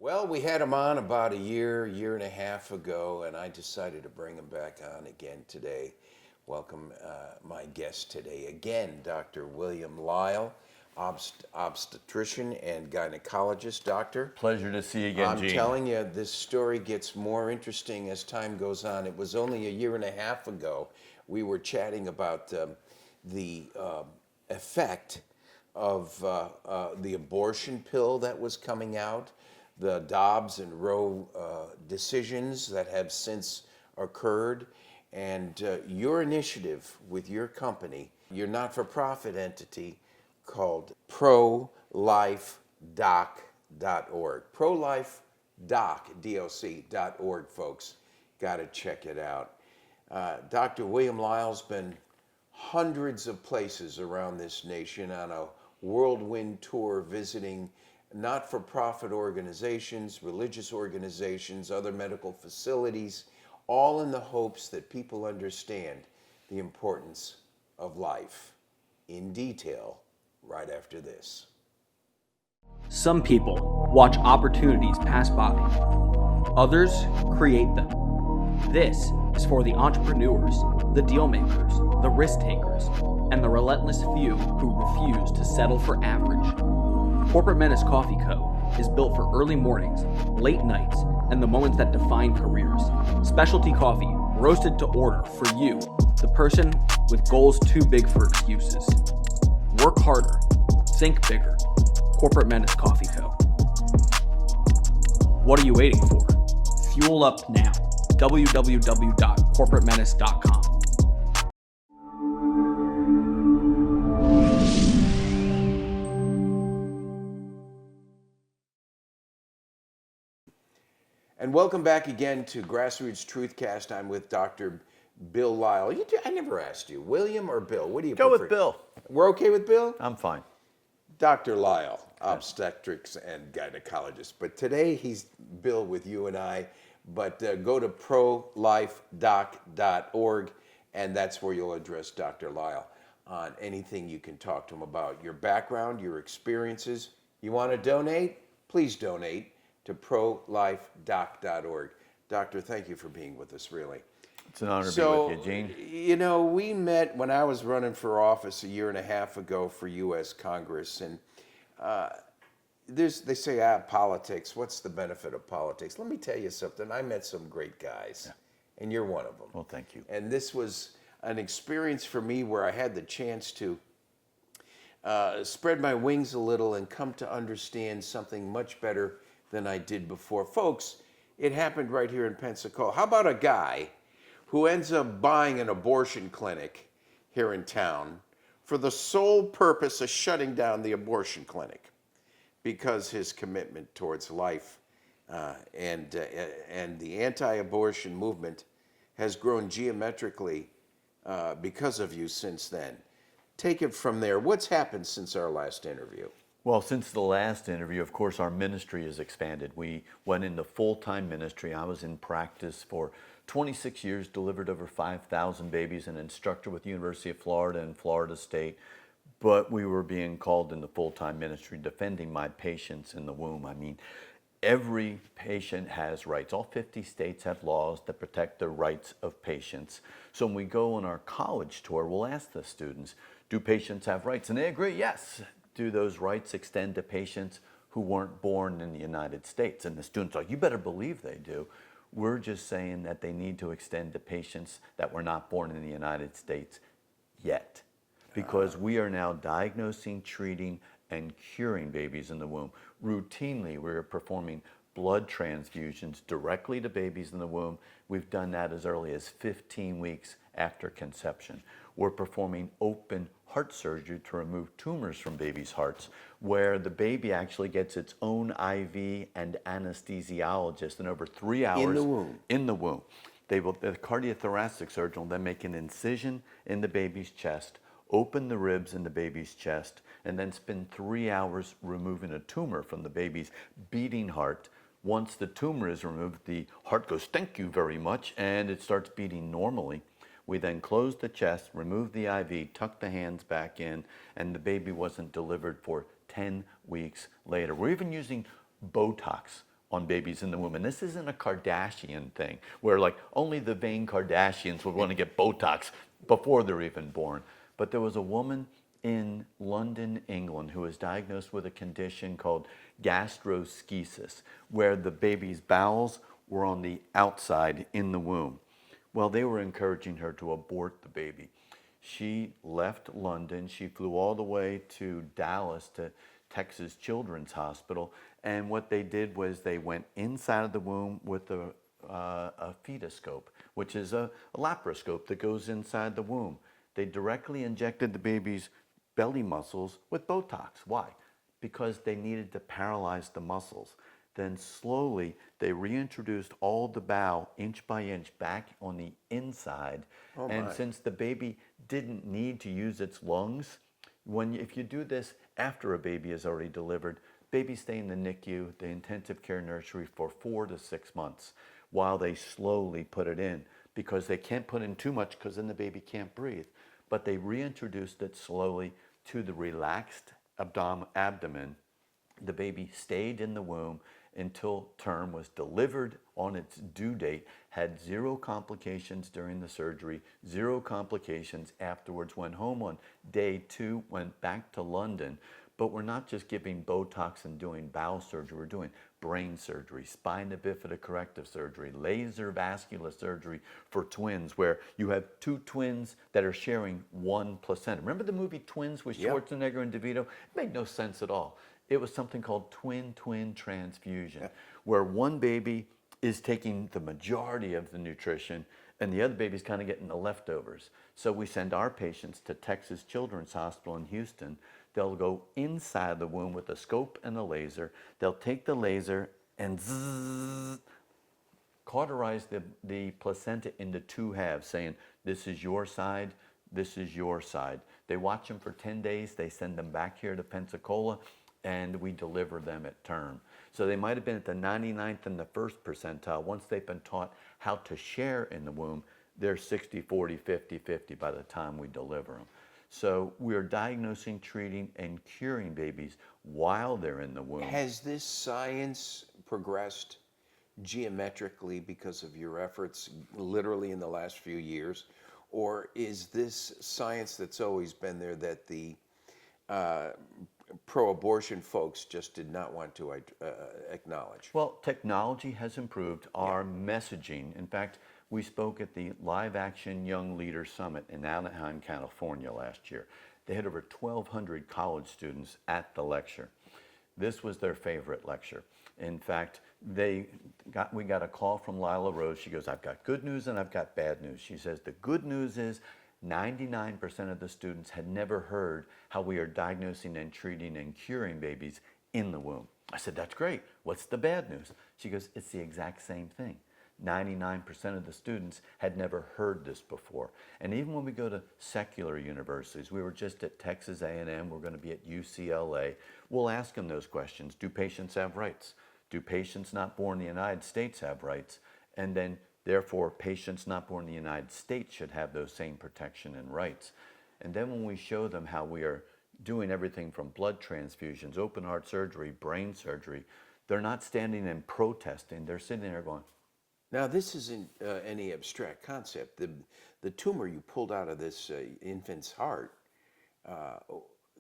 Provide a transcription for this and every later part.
Well, we had him on about a year and a half ago, and I decided to bring him back on again today. Welcome my guest today again, Dr. William Lile, obstetrician and gynecologist. Doctor, Pleasure to see you again, I'm Gene. telling you, this story gets more interesting as time goes on. It was only a year and a half ago we were chatting about the effect of the abortion pill that was coming out, the Dobbs and Roe decisions that have since occurred, and your initiative with your company, your not-for-profit entity called ProLifeDoc.org. ProLifeDoc.org, folks. Got to check it out. Dr. William Lile's been hundreds of places around this nation on a whirlwind tour visiting not-for-profit organizations, religious organizations, other medical facilities, all in the hopes that people understand the importance of life in detail right after this. Some people watch opportunities pass by. Others create them. This is for the entrepreneurs, the deal makers, the risk takers, and the relentless few who refuse to settle for average. Corporate Menace Coffee Co. is built for early mornings, late nights, and the moments that define careers. Specialty coffee, roasted to order for you, the person with goals too big for excuses. Work harder, think bigger. Corporate Menace Coffee Co. What are you waiting for? Fuel up now. www.corporatemenace.com. And welcome back again to Grassroots Truthcast. I'm with Dr. Bill Lile. I never asked you, William or Bill? What do you Go prefer? with Bill. We're okay with Bill? I'm fine. Dr. Lile, obstetrics and gynecologist. But today he's Bill with you and I. But go to ProLifeDoc.org, and that's where you'll address Dr. Lile on anything you can talk to him about. Your background, your experiences. You want to donate? Please donate to ProLifeDoc.org. Doctor, thank you for being with us, really. It's an honor to be with you, Gene. You know, we met when I was running for office a year and a half ago for U.S. Congress, and they say, politics, what's the benefit of politics? Let me tell you something. I met some great guys, and you're one of them. Well, thank you. And this was an experience for me where I had the chance to spread my wings a little and come to understand something much better than I did before. Folks, it happened right here in Pensacola. How about a guy who ends up buying an abortion clinic here in town for the sole purpose of shutting down the abortion clinic because his commitment towards life and the anti-abortion movement has grown geometrically because of you since then. Take it from there. What's happened since our last interview? Well, since the last interview, of course, our ministry has expanded. We went into full-time ministry. I was in practice for 26 years, delivered over 5,000 babies, an instructor with the University of Florida and Florida State. But we were being called into full-time ministry, defending my patients in the womb. I mean, every patient has rights. All 50 states have laws that protect the rights of patients. So when we go on our college tour, we'll ask the students, do patients have rights? And they agree, yes. Do those rights extend to patients who weren't born in the United States? And the students are like, you better believe they do. We're just saying that they need to extend to patients that were not born in the United States yet. Because we are now diagnosing, treating, and curing babies in the womb. Routinely, we're performing blood transfusions directly to babies in the womb. We've done that as early as 15 weeks after conception. We're performing open heart surgery to remove tumors from babies' hearts, where the baby actually gets its own IV and anesthesiologist in over 3 hours. In the womb? In the womb. The cardiothoracic surgeon will then make an incision in the baby's chest, open the ribs in the baby's chest, and then spend 3 hours removing a tumor from the baby's beating heart. Once the tumor is removed, the heart goes, thank you very much, and it starts beating normally. We then closed the chest, removed the IV, tucked the hands back in, and the baby wasn't delivered for 10 weeks later. We're even using Botox on babies in the womb. And this isn't a Kardashian thing where like only the vain Kardashians would want to get Botox before they're even born. But there was a woman in London, England, who was diagnosed with a condition called gastroschisis, where the baby's bowels were on the outside in the womb. Well, they were encouraging her to abort the baby. She left London. She flew all the way to Dallas to Texas Children's Hospital. And what they did was they went inside of the womb with a fetoscope, which is a laparoscope that goes inside the womb. They directly injected the baby's belly muscles with Botox. Why? Because they needed to paralyze the muscles. Then slowly they reintroduced all the bowel inch by inch back on the inside. And since the baby didn't need to use its lungs, if you do this after a baby is already delivered, babies stay in the NICU, the intensive care nursery, for 4 to 6 months while they slowly put it in, because they can't put in too much because then the baby can't breathe. But they reintroduced it slowly to the relaxed abdomen. The baby stayed in the womb until term, was delivered on its due date, had 0 complications during the surgery, 0 complications afterwards, went home on day 2, went back to London. But we're not just giving Botox and doing bowel surgery, we're doing brain surgery, spina bifida corrective surgery, laser vascular surgery for twins, where you have 2 twins that are sharing 1 placenta. Remember the movie Twins with Schwarzenegger and DeVito? It made no sense at all. It was something called twin-twin transfusion, where one baby is taking the majority of the nutrition and the other baby's kind of getting the leftovers. So we send our patients to Texas Children's Hospital in Houston. They'll go inside the womb with a scope and a laser. They'll take the laser and cauterize the placenta into 2 halves, saying, this is your side, this is your side. They watch them for 10 days. They send them back here to Pensacola, and we deliver them at term. So they might have been at the 99th and the 1st percentile. Once they've been taught how to share in the womb, they're 60, 40, 50, 50 by the time we deliver them. So we're diagnosing, treating, and curing babies while they're in the womb. Has this science progressed geometrically because of your efforts literally in the last few years? Or is this science that's always been there that the pro-abortion folks just did not want to acknowledge? Well, technology has improved our messaging. In fact, we spoke at the Live Action Young Leaders Summit in Anaheim, California last year. They had over 1,200 college students at the lecture. This was their favorite lecture. In fact, we got a call from Lile Rose. She goes, I've got good news and I've got bad news. She says, the good news is 99% of the students had never heard how we are diagnosing and treating and curing babies in the womb. I said, that's great. What's the bad news? She goes, it's the exact same thing. 99% of the students had never heard this before. And even when we go to secular universities, we were just at Texas A&M, we're going to be at UCLA, we'll ask them those questions. Do patients have rights? Do patients not born in the United States have rights? And then, therefore, patients not born in the United States should have those same protection and rights. And then when we show them how we are doing everything from blood transfusions, open heart surgery, brain surgery, they're not standing and protesting. They're sitting there going, now, this isn't any abstract concept. The tumor you pulled out of this infant's heart,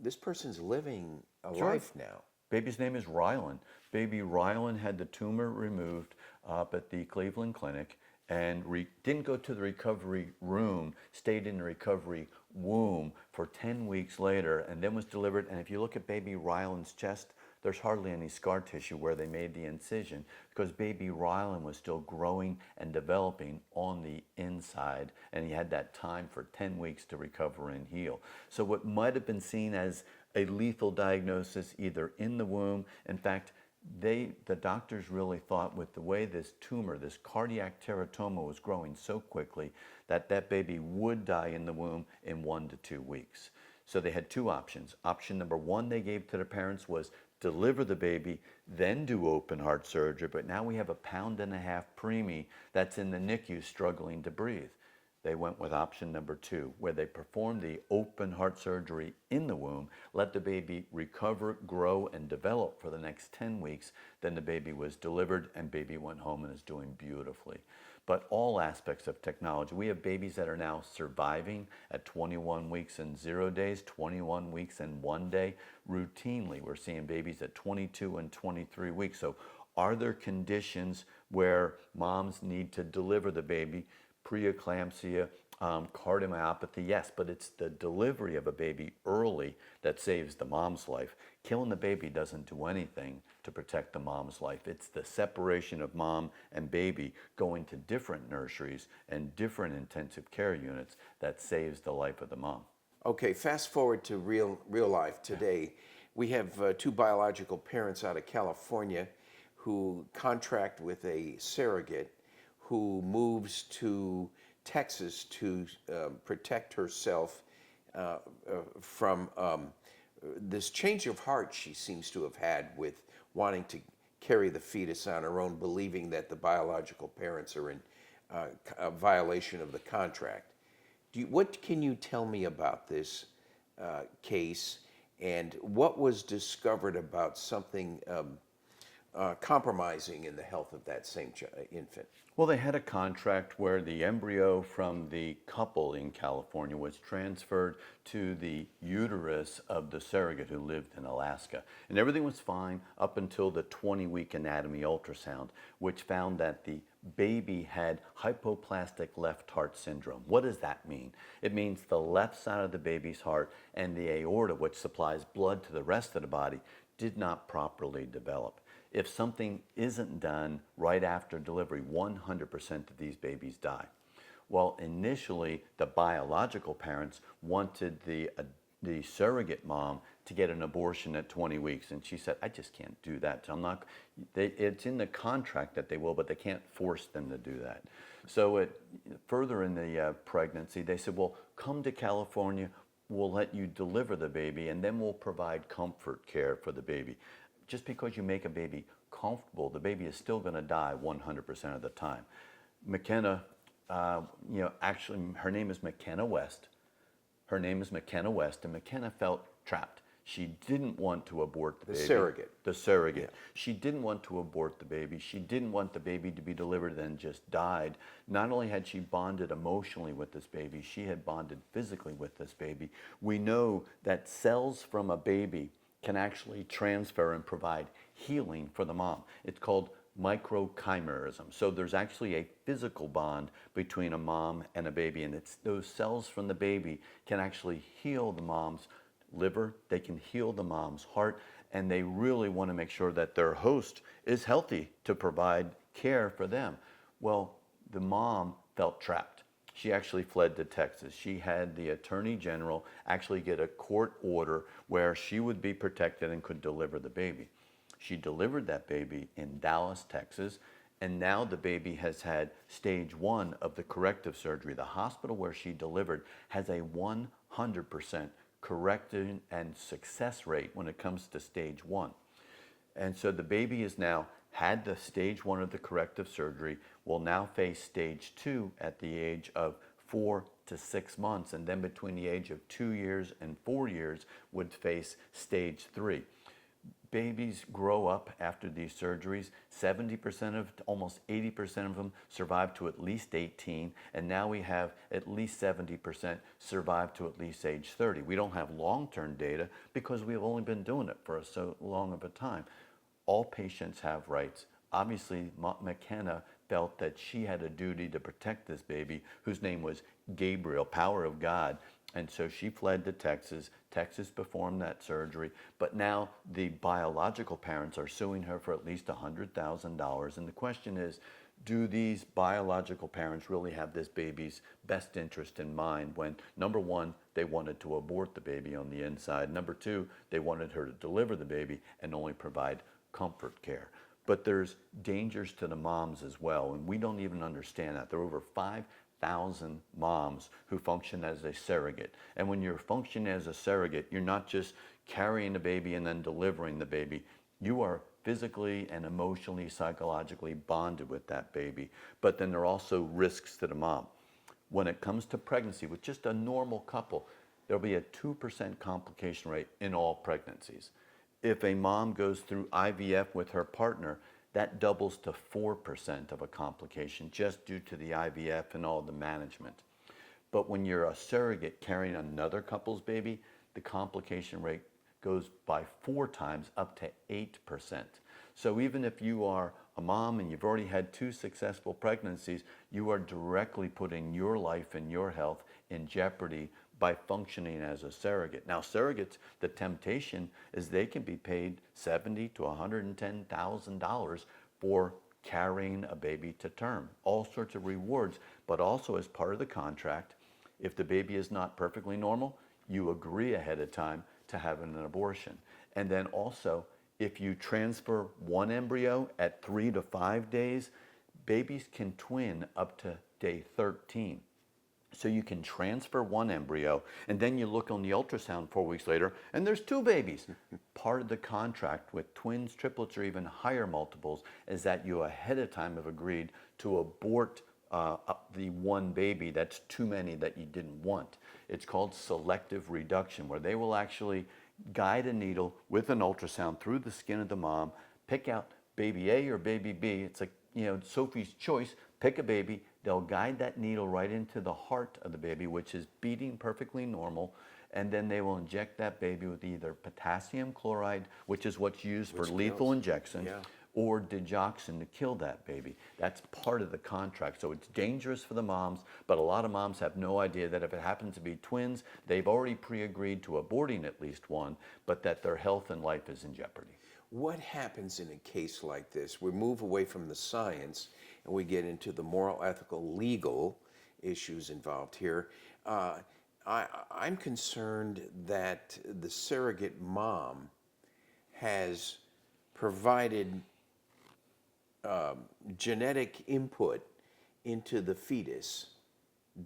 this person's living a life now. Baby's name is Rylan. Baby Rylan had the tumor removed up at the Cleveland Clinic and didn't go to the recovery room, stayed in the recovery womb for 10 weeks later, and then was delivered. And if you look at baby Rylan's chest, there's hardly any scar tissue where they made the incision, because baby Rylan was still growing and developing on the inside, and he had that time for 10 weeks to recover and heal. So what might have been seen as a lethal diagnosis either in the womb, in fact, the doctors really thought with the way this tumor, this cardiac teratoma, was growing so quickly that that baby would die in the womb in 1 to 2 weeks. So they had 2 options. Option number 1 they gave to the parents was deliver the baby, then do open heart surgery. But now we have a 1.5 pound preemie that's in the NICU struggling to breathe. They went with option number 2, where they performed the open heart surgery in the womb, let the baby recover, grow, and develop for the next 10 weeks. Then the baby was delivered and baby went home and is doing beautifully. But all aspects of technology. We have babies that are now surviving at 21 weeks and 0 days, 21 weeks and 1 day. Routinely, we're seeing babies at 22 and 23 weeks. So are there conditions where moms need to deliver the baby? Preeclampsia, cardiomyopathy, yes, but it's the delivery of a baby early that saves the mom's life. Killing the baby doesn't do anything to protect the mom's life. It's the separation of mom and baby going to different nurseries and different intensive care units that saves the life of the mom. Okay, fast forward to real life today. We have 2 biological parents out of California who contract with a surrogate who moves to Texas to protect herself from this change of heart she seems to have had with wanting to carry the fetus on her own, believing that the biological parents are in a violation of the contract. What can you tell me about this case, and what was discovered about something compromising in the health of that same infant? Well, they had a contract where the embryo from the couple in California was transferred to the uterus of the surrogate who lived in Alaska. And everything was fine up until the 20-week anatomy ultrasound, which found that the baby had hypoplastic left heart syndrome. What does that mean? It means the left side of the baby's heart and the aorta, which supplies blood to the rest of the body, did not properly develop. If something isn't done right after delivery, 100% of these babies die. Well, initially, the biological parents wanted the surrogate mom to get an abortion at 20 weeks. And she said, I just can't do that. It's in the contract that they will, but they can't force them to do that. So further in the pregnancy, they said, well, come to California, we'll let you deliver the baby, and then we'll provide comfort care for the baby. Just because you make a baby comfortable, the baby is still going to die 100% of the time. McKenna, actually her name is McKenna West. Her name is McKenna West, and McKenna felt trapped. She didn't want to abort the baby. The surrogate. Yeah. She didn't want to abort the baby. She didn't want the baby to be delivered and just died. Not only had she bonded emotionally with this baby, she had bonded physically with this baby. We know that cells from a baby can actually transfer and provide healing for the mom. It's called microchimerism. So there's actually a physical bond between a mom and a baby, and it's those cells from the baby can actually heal the mom's liver, they can heal the mom's heart, and they really want to make sure that their host is healthy to provide care for them. Well, the mom felt trapped. She actually fled to Texas. She had the Attorney General actually get a court order where she would be protected and could deliver the baby. She delivered that baby in Dallas, Texas, and now the baby has had stage 1 of the corrective surgery. The hospital where she delivered has a 100% corrected and success rate when it comes to stage 1. And so the baby has now had the stage 1 of the corrective surgery, will now face stage 2 at the age of 4 to 6 months, and then between the age of 2 years and 4 years would face stage 3. Babies grow up after these surgeries. 70% of, almost 80% of them survive to at least 18, and now we have at least 70% survive to at least age 30. We don't have long-term data because we've only been doing it for so long of a time. All patients have rights. Obviously, McKenna felt that she had a duty to protect this baby, whose name was Gabriel, power of God. And so she fled to Texas. Texas performed that surgery. But now the biological parents are suing her for at least $100,000. And the question is, do these biological parents really have this baby's best interest in mind when, number one, they wanted to abort the baby on the inside. Number two, they wanted her to deliver the baby and only provide comfort care. But there's dangers to the moms as well, and we don't even understand that. There are over 5,000 moms who function as a surrogate. And when you're functioning as a surrogate, you're not just carrying the baby and then delivering the baby. You are physically and emotionally, psychologically bonded with that baby. But then there are also risks to the mom. when it comes to pregnancy with just a normal couple, there'll be a 2% complication rate in all pregnancies. If a mom goes through IVF with her partner, that doubles to 4% of a complication just due to the IVF and all the management. But when you're a surrogate carrying another couple's baby, the complication rate goes by 4 times up to 8%. So even if you are a mom and you've already had 2 successful pregnancies, you are directly putting your life and your health in jeopardy by functioning as a surrogate. Now, surrogates, the temptation is they can be paid $70,000 to $110,000 for carrying a baby to term. All sorts of rewards, but also as part of the contract, if the baby is not perfectly normal, you agree ahead of time to having an abortion. And then also, if you transfer one embryo at 3 to 5 days, babies can twin up to day 13. So you can transfer one embryo, and then you look on the ultrasound 4 weeks later, and there's 2 babies. Part of the contract with twins, triplets, or even higher multiples is that you ahead of time have agreed to abort the one baby that's too many that you didn't want. It's called selective reduction, where they will actually guide a needle with an ultrasound through the skin of the mom, pick out baby A or baby B. It's like, Sophie's choice, pick a baby. They'll guide that needle right into the heart of the baby, which is beating perfectly normal, and then they will inject that baby with either potassium chloride, which is what's used for lethal injection, or digoxin to kill that baby. That's part of the contract. So it's dangerous for the moms, but a lot of moms have no idea that if it happens to be twins, they've already pre-agreed to aborting at least one, but that their health and life is in jeopardy. What happens in a case like this? We move away from the science and we get into the moral, ethical, legal issues involved here. I'm concerned that the surrogate mom has provided genetic input into the fetus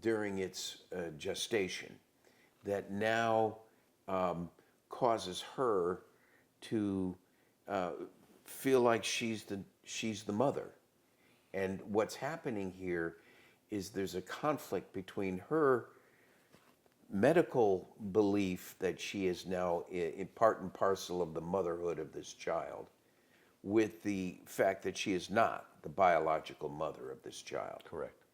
during its gestation that now causes her to feel like she's the mother. And what's happening here is there's a conflict between her medical belief that she is now in part and parcel of the motherhood of this child with the fact that she is not the biological mother of this child. Correct.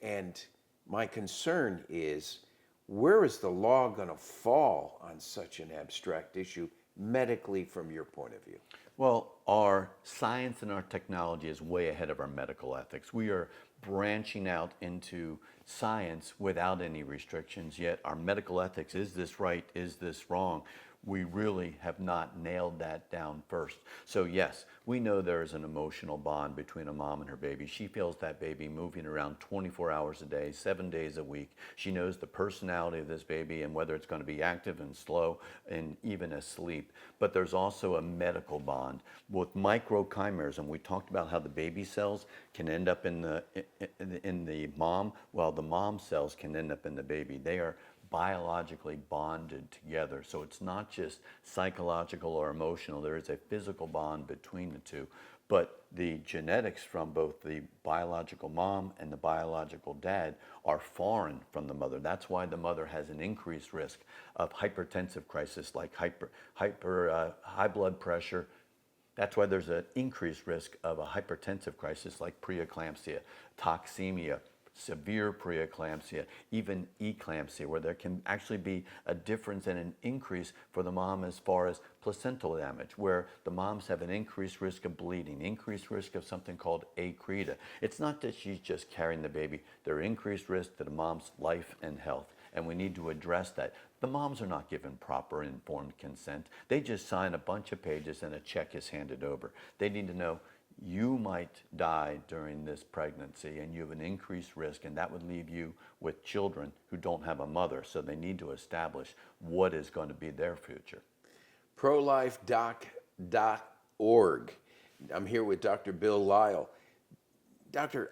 And my concern is, where is the law going to fall on such an abstract issue medically from your point of view? Well, our science and our technology is way ahead of our medical ethics. We are branching out into science without any restrictions, yet our medical ethics, is this right, is this wrong? We really have not nailed that down first. So yes, we know there is an emotional bond between a mom and her baby. She feels that baby moving around 24 hours a day, 7 days a week. She knows the personality of this baby and whether it's going to be active and slow and even asleep. But there's also a medical bond with microchimeras, and we talked about how the baby cells can end up in the mom, while the mom cells can end up in the baby. They are biologically bonded together. So it's not just psychological or emotional, there is a physical bond between the two. But the genetics from both the biological mom and the biological dad are foreign from the mother. That's why the mother has an increased risk of hypertensive crisis like high blood pressure. That's why there's an increased risk of a hypertensive crisis like preeclampsia, toxemia, severe preeclampsia, even eclampsia, where there can actually be a difference and an increase for the mom as far as placental damage, where the moms have an increased risk of bleeding, increased risk of something called accreta. It's not that she's just carrying the baby, there are increased risk to the mom's life and health, and we need to address that. The moms are not given proper informed consent. They just sign a bunch of pages and a check is handed over. They need to know, you might die during this pregnancy and you have an increased risk, and that would leave you with children who don't have a mother. So they need to establish what is going to be their future. ProLifeDoc.org. I'm here with Dr. Bill Lile. Doctor,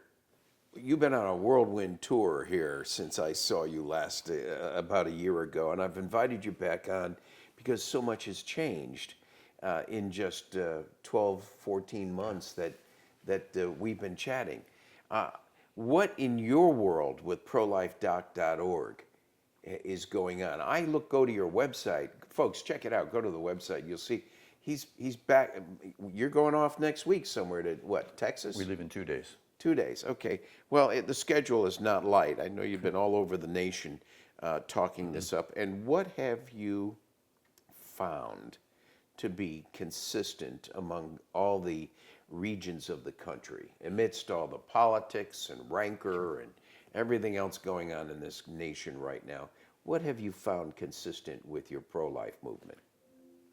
you've been on a whirlwind tour here since I saw you last about a year ago, and I've invited you back on because so much has changed in just 12, 14 months that we've been chatting. what in your world with prolifedoc.org is going on? Go to your website, folks. Check it out. Go to the website. You'll see he's back. You're going off next week somewhere to what? Texas? We leave in 2 days. 2 days. Okay. Well, the schedule is not light. I know you've been all over the nation talking this up. And what have you found to be consistent among all the regions of the country, amidst all the politics and rancor and everything else going on in this nation right now? What have you found consistent with your pro-life movement?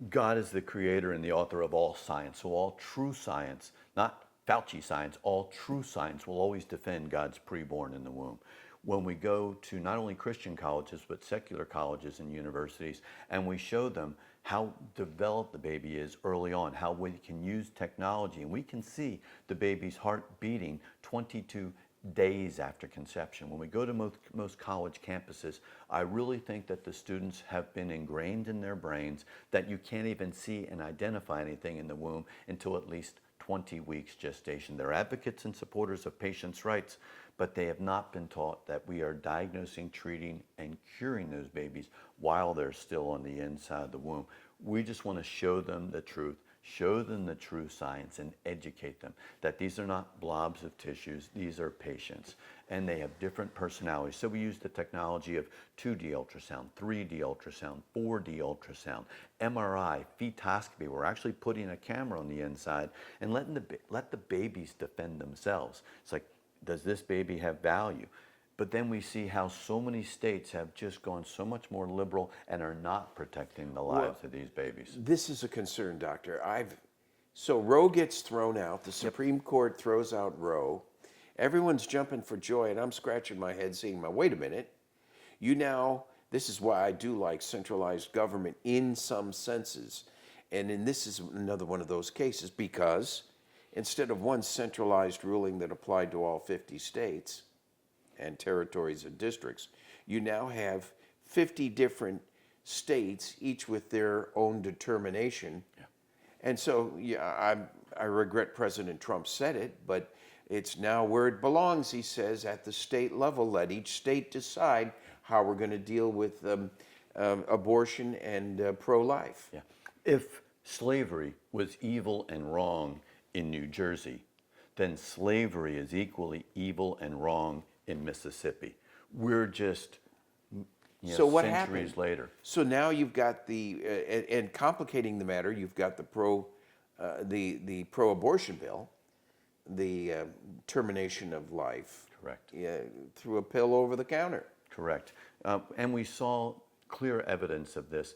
God is the creator and the author of all science. So all true science, not Fauci science, all true science will always defend God's preborn in the womb. When we go to not only Christian colleges, but secular colleges and universities, and we show them how developed the baby is early on, how we can use technology, and we can see the baby's heart beating 22 days after conception. When we go to most college campuses, I really think that the students have been ingrained in their brains that you can't even see and identify anything in the womb until at least 20 weeks gestation. They're advocates and supporters of patients' rights, but they have not been taught that we are diagnosing, treating, and curing those babies while they're still on the inside of the womb. We just want to show them the truth, show them the true science, and educate them that these are not blobs of tissues, these are patients, and they have different personalities. So we use the technology of 2D ultrasound, 3D ultrasound, 4D ultrasound, MRI, fetoscopy. We're actually putting a camera on the inside and let the babies defend themselves. It's like, does this baby have value? But then we see how so many states have just gone so much more liberal and are not protecting the lives of these babies. This is a concern, Doctor. So Roe gets thrown out. The Supreme Court throws out Roe. Everyone's jumping for joy, and I'm scratching my head saying, wait a minute. This is why I do like centralized government in some senses. And this is another one of those cases, because instead of one centralized ruling that applied to all 50 states and territories and districts, you now have 50 different states, each with their own determination. Yeah. And so, I regret President Trump said it, but it's now where it belongs, he says, at the state level. Let each state decide how we're going to deal with abortion and pro-life. Yeah. If slavery was evil and wrong in New Jersey, then slavery is equally evil and wrong in Mississippi. We're just so what centuries happened? Later. So now you've got and complicating the matter, you've got the pro-abortion bill, the termination of life. Correct. Through a pill over the counter. Correct. And we saw clear evidence of this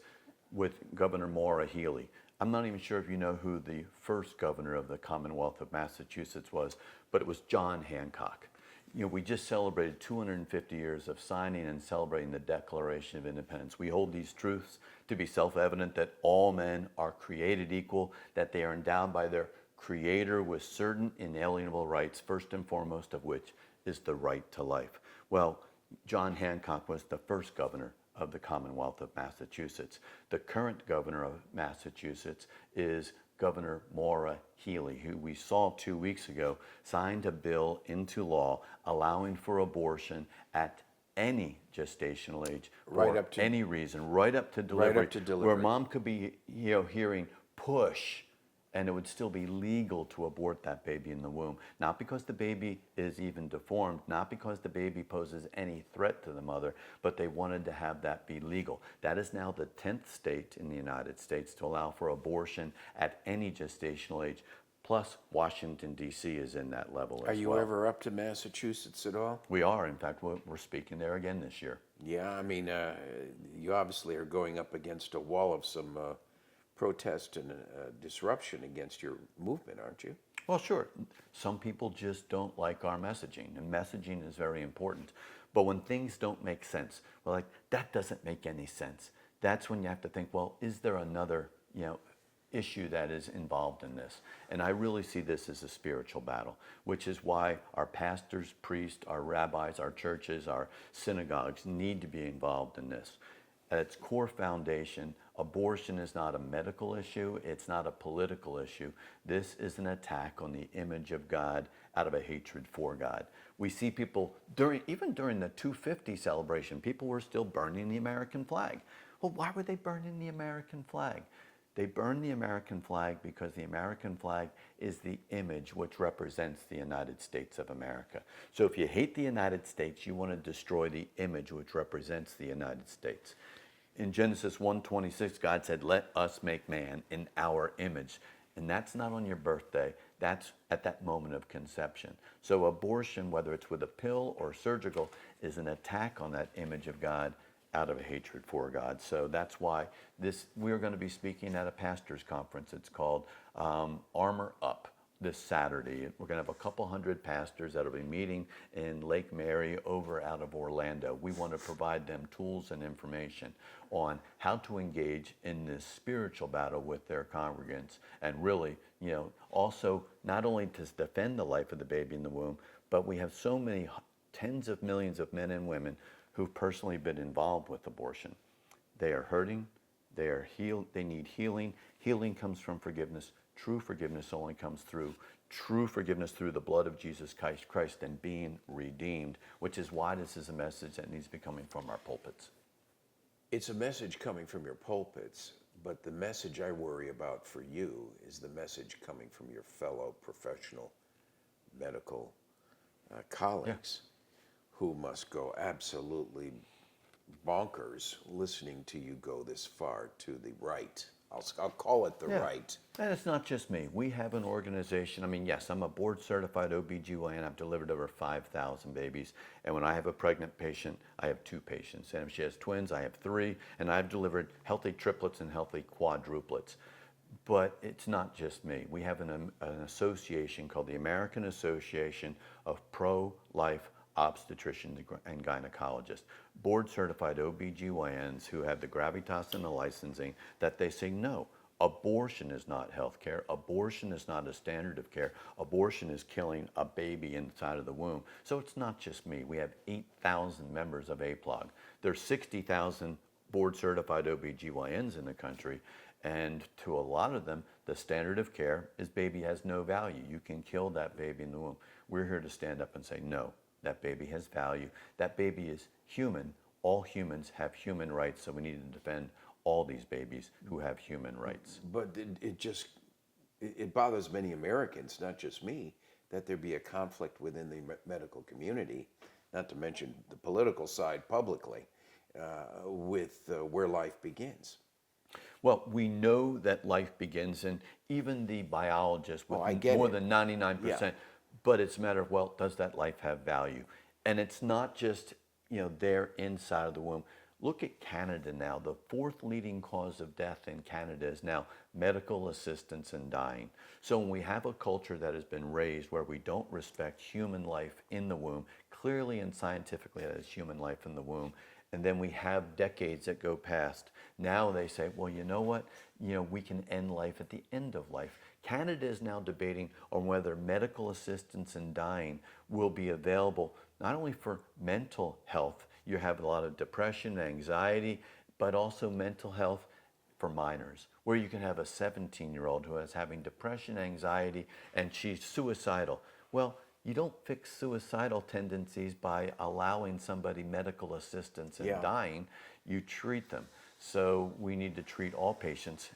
with Governor Maura Healey. I'm not even sure if you know who the first governor of the Commonwealth of Massachusetts was, but it was John Hancock. We just celebrated 250 years of signing and celebrating the Declaration of Independence. We hold these truths to be self-evident, that all men are created equal, that they are endowed by their Creator with certain inalienable rights, first and foremost of which is the right to life. Well, John Hancock was the first governor of the Commonwealth of Massachusetts. The current governor of Massachusetts is Governor Maura Healey, who we saw 2 weeks ago signed a bill into law allowing for abortion at any gestational age for any reason, right up to delivery, where mom could be hearing push, and it would still be legal to abort that baby in the womb. Not because the baby is even deformed, not because the baby poses any threat to the mother, but they wanted to have that be legal. That is now the 10th state in the United States to allow for abortion at any gestational age. Plus, Washington, D.C. is in that level as well. Are you ever up to Massachusetts at all? We are. In fact, we're speaking there again this year. Yeah, I mean, you obviously are going up against a wall of some protest and disruption against your movement, aren't you? Well, sure. Some people just don't like our messaging, and messaging is very important. But when things don't make sense, we're like, that doesn't make any sense. That's when you have to think, well, is there another, issue that is involved in this? And I really see this as a spiritual battle, which is why our pastors, priests, our rabbis, our churches, our synagogues need to be involved in this. At its core foundation, abortion is not a medical issue. It's not a political issue. This is an attack on the image of God out of a hatred for God. We see people, even during the 250 celebration, people were still burning the American flag. Well, why were they burning the American flag? They burned the American flag because the American flag is the image which represents the United States of America. So if you hate the United States, you want to destroy the image which represents the United States. In Genesis 1:26, God said, "Let us make man in our image." And that's not on your birthday. That's at that moment of conception. So abortion, whether it's with a pill or surgical, is an attack on that image of God out of a hatred for God. So that's why we're going to be speaking at a pastor's conference. It's called Armor Up this Saturday. We're going to have a couple hundred pastors that will be meeting in Lake Mary over out of Orlando. We want to provide them tools and information on how to engage in this spiritual battle with their congregants, and really, also not only to defend the life of the baby in the womb, but we have so many tens of millions of men and women who've personally been involved with abortion. They are hurting, they need healing. Healing comes from forgiveness. True forgiveness only comes through true forgiveness through the blood of Jesus Christ and being redeemed, which is why this is a message that needs to be coming from our pulpits. It's a message coming from your pulpits, but the message I worry about for you is the message coming from your fellow professional medical colleagues who must go absolutely bonkers listening to you go this far to the right. I'll call it the right. And it's not just me. We have an organization. I mean, yes, I'm a board certified OBGYN. I've delivered over 5,000 babies. And when I have a pregnant patient, I have 2 patients. And if she has twins, I have 3. And I've delivered healthy triplets and healthy quadruplets. But it's not just me. We have an association called the American Association of Pro-Life Obstetricians and Gynecologists, board certified OBGYNs who have the gravitas and the licensing that they say, no, abortion is not health care. Abortion is not a standard of care. Abortion is killing a baby inside of the womb. So it's not just me. We have 8,000 members of APLOG. There's 60,000 board certified OBGYNs in the country. And to a lot of them, the standard of care is baby has no value. You can kill that baby in the womb. We're here to stand up and say, no, that baby has value. That baby is human. All humans have human rights, so we need to defend all these babies who have human rights. But it bothers many Americans, not just me, that there be a conflict within the medical community, not to mention the political side publicly, with where life begins. Well, we know that life begins, and even the biologists with more than 99%, but it's a matter of, well, does that life have value? And it's not just, there inside of the womb. Look at Canada now. The 4th leading cause of death in Canada is now medical assistance in dying. So when we have a culture that has been raised where we don't respect human life in the womb, clearly and scientifically that is human life in the womb, and then we have decades that go past. Now they say, well, you know what? We can end life at the end of life. Canada is now debating on whether medical assistance in dying will be available not only for mental health. You have a lot of depression, anxiety, but also mental health for minors, where you can have a 17-year-old who is having depression, anxiety, and she's suicidal. Well, you don't fix suicidal tendencies by allowing somebody medical assistance in dying. You treat them. So we need to treat all patients,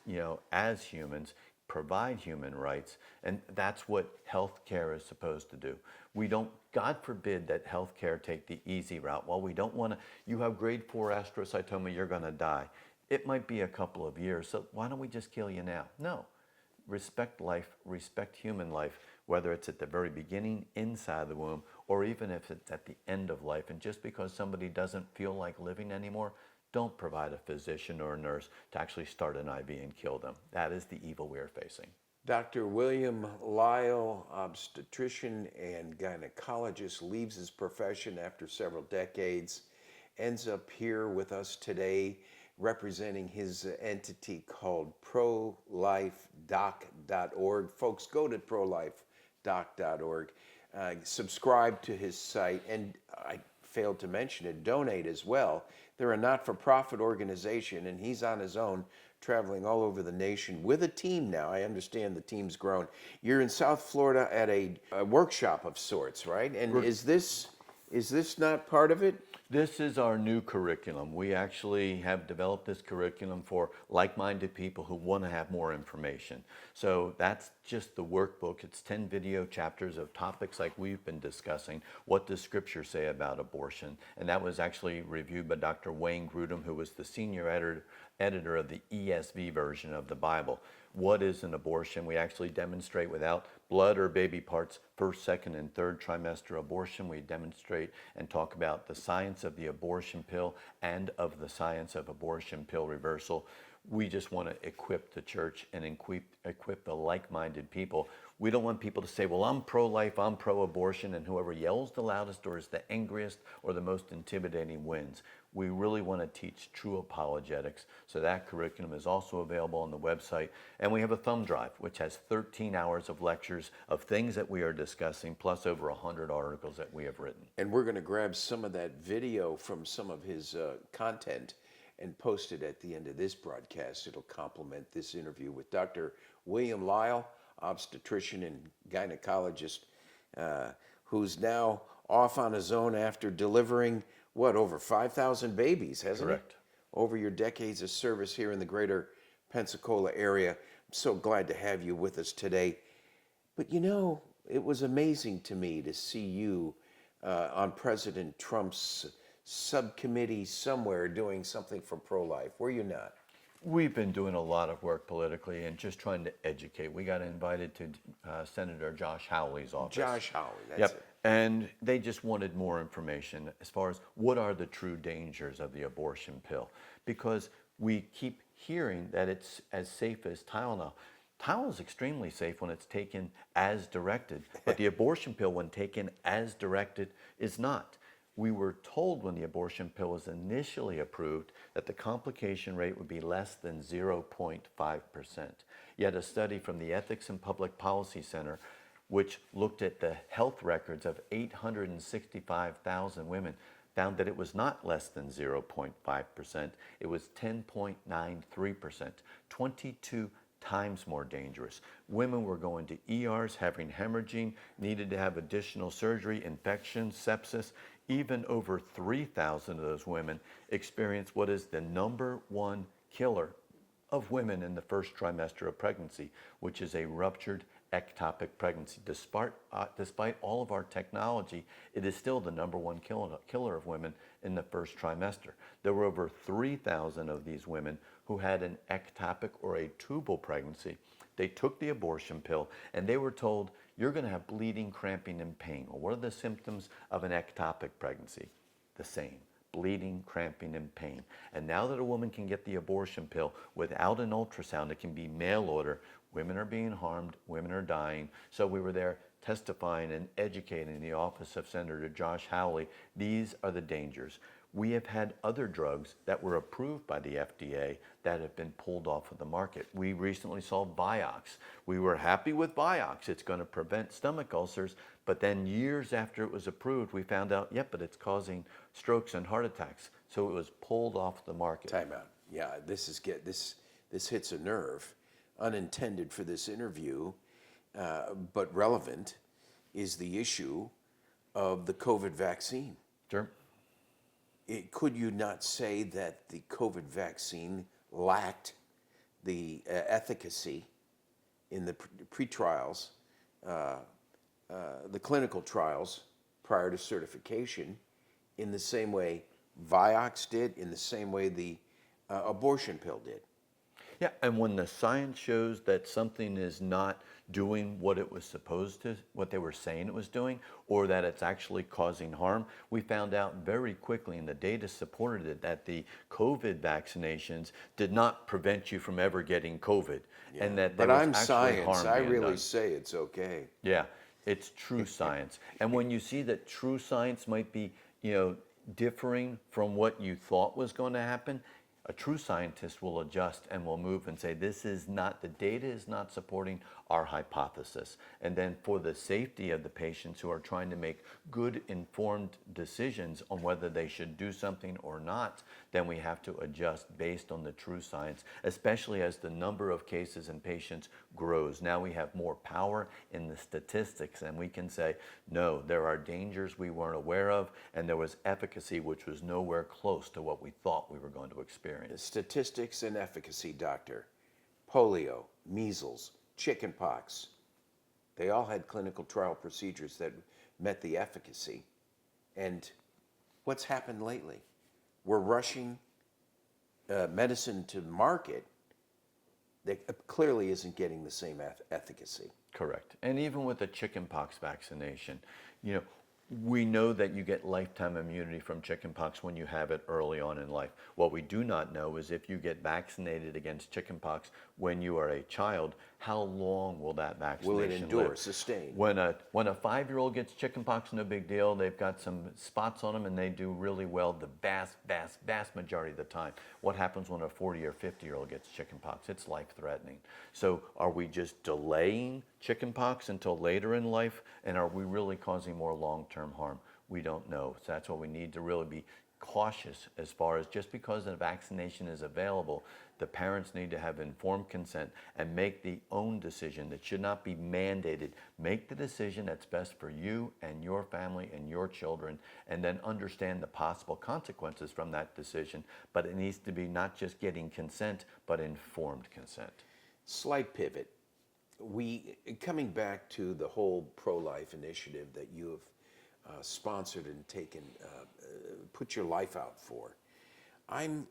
as humans, provide human rights, and that's what healthcare is supposed to do. We don't, God forbid that healthcare take the easy route. Well, we don't want to, you have grade 4 astrocytoma, you're going to die. It might be a couple of years, so why don't we just kill you now? No. Respect life, respect human life, whether it's at the very beginning, inside the womb, or even if it's at the end of life. And just because somebody doesn't feel like living anymore, don't provide a physician or a nurse to actually start an IV and kill them. That is the evil we are facing. Dr. William Lile, obstetrician and gynecologist, leaves his profession after several decades, ends up here with us today representing his entity called prolifedoc.org. Folks, go to prolifedoc.org, subscribe to his site, and I failed to mention it, donate as well. They're a not-for-profit organization, and he's on his own traveling all over the nation with a team now. I understand the team's grown. You're in South Florida at a workshop of sorts, right? And is this not part of it? This is our new curriculum. We actually have developed this curriculum for like-minded people who want to have more information. So that's just the workbook. It's 10 video chapters of topics like we've been discussing. What does Scripture say about abortion? And that was actually reviewed by Dr. Wayne Grudem, who was the senior editor of the ESV version of the Bible. What is an abortion? We actually demonstrate without blood or baby parts, first, second, and third trimester abortion. We demonstrate and talk about the science of the abortion pill and of the science of abortion pill reversal. We just want to equip the church and equip the like-minded people. We don't want people to say, well, I'm pro-life, I'm pro-abortion, and whoever yells the loudest or is the angriest or the most intimidating wins. We really want to teach true apologetics. So that curriculum is also available on the website. And we have a thumb drive, which has 13 hours of lectures of things that we are discussing, plus over 100 articles that we have written. And we're going to grab some of that video from some of his content and post it at the end of this broadcast. It'll complement this interview with Dr. William Lile, obstetrician and gynecologist, who's now off on his own after delivering, over 5,000 babies, hasn't he? Correct. Over your decades of service here in the greater Pensacola area. I'm so glad to have you with us today. But it was amazing to me to see you on President Trump's subcommittee somewhere doing something for pro-life. Were you not? We've been doing a lot of work politically and just trying to educate. We got invited to Senator Josh Hawley's office. Josh Hawley, that's Yep. it. And they just wanted more information as far as what are the true dangers of the abortion pill. Because we keep hearing that it's as safe as Tylenol. Tylenol is extremely safe when it's taken as directed, but the abortion pill, when taken as directed, is not. We were told when the abortion pill was initially approved that the complication rate would be less than 0.5%. Yet a study from the Ethics and Public Policy Center, which looked at the health records of 865,000 women, found that it was not less than 0.5%. It was 10.93%, 22 times more dangerous. Women were going to ERs, having hemorrhaging, needed to have additional surgery, infection, sepsis. Even over 3,000 of those women experienced what is the #1 killer of women in the first trimester of pregnancy, which is a ruptured ectopic pregnancy. Despite all of our technology, it is still the #1 killer of women in the first trimester. There were over 3,000 of these women who had an ectopic or a tubal pregnancy. They took the abortion pill and they were told, you're going to have bleeding, cramping, and pain. Well, what are the symptoms of an ectopic pregnancy? The same. Bleeding, cramping, and pain. And now that a woman can get the abortion pill without an ultrasound, it can be mail order. Women are being harmed, women are dying. So we were there testifying and educating the office of Senator Josh Hawley. These are the dangers. We have had other drugs that were approved by the FDA that have been pulled off of the market. We recently saw Vioxx. We were happy with Vioxx. It's going to prevent stomach ulcers. But then years after it was approved, we found out, but it's causing strokes and heart attacks. So it was pulled off the market. Time out. Yeah, this hits a nerve. Unintended for this interview, but relevant, is the issue of the COVID vaccine. Sure. Could you not say that the COVID vaccine lacked the efficacy in the pre-trials, the clinical trials prior to certification, in the same way Vioxx did, in the same way the abortion pill did? Yeah, and when the science shows that something is not doing what it was supposed to, what they were saying it was doing, or that it's actually causing harm, we found out very quickly, and the data supported it, that the COVID vaccinations did not prevent you from ever getting COVID. Yeah. And that but there was I'm actually science. harm I being really done. say it's okay. Yeah, it's true science. And when you see that true science might be, differing from what you thought was going to happen, a true scientist will adjust and will move and say, this is not, the data is not supporting our hypothesis. And then for the safety of the patients who are trying to make good informed decisions on whether they should do something or not, then we have to adjust based on the true science, especially as the number of cases and patients grows. Now we have more power in the statistics, and we can say, no, there are dangers we weren't aware of, and there was efficacy which was nowhere close to what we thought we were going to experience. Statistics and efficacy, doctor. Polio, measles, chickenpox. They all had clinical trial procedures that met the efficacy. And what's happened lately? We're rushing medicine to market that clearly isn't getting the same efficacy. Correct. And even with the chickenpox vaccination, you know, we know that you get lifetime immunity from chickenpox when you have it early on in life. What we do not know is if you get vaccinated against chickenpox when you are a child, how long will that vaccination Will it endure, live? sustain? When a 5-year-old gets chickenpox, no big deal. They've got some spots on them and they do really well the vast majority of the time. What happens when a 40 or 50-year-old gets chickenpox? It's life-threatening. So are we just delaying chickenpox until later in life, and are we really causing more long-term harm? We don't know. So that's what we need to really be cautious as far as just because a vaccination is available, the parents need to have informed consent and make the own decision that should not be mandated. Make the decision that's best for you and your family and your children, and then understand the possible consequences from that decision. But it needs to be not just getting consent, but informed consent. Slight pivot. Coming back to the whole pro-life initiative that you have sponsored and taken, put your life out for. I'm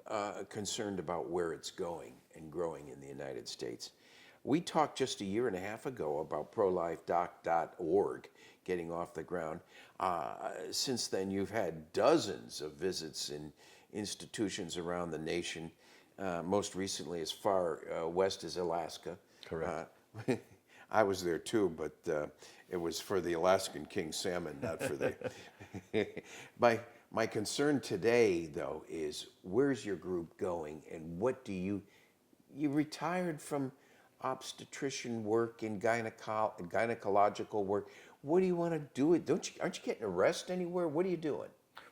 concerned about where it's going and growing in the United States. We talked just a year and a half ago about prolifedoc.org getting off the ground. Since then, you've had dozens of visits in institutions around the nation, most recently as far west as Alaska. Correct. I was there too, but it was for the Alaskan king salmon, not for the... My concern today, though, is where's your group going, and what do you retired from obstetrician work and gynecological work. What do you want to do? Aren't you getting arrested anywhere? What are you doing?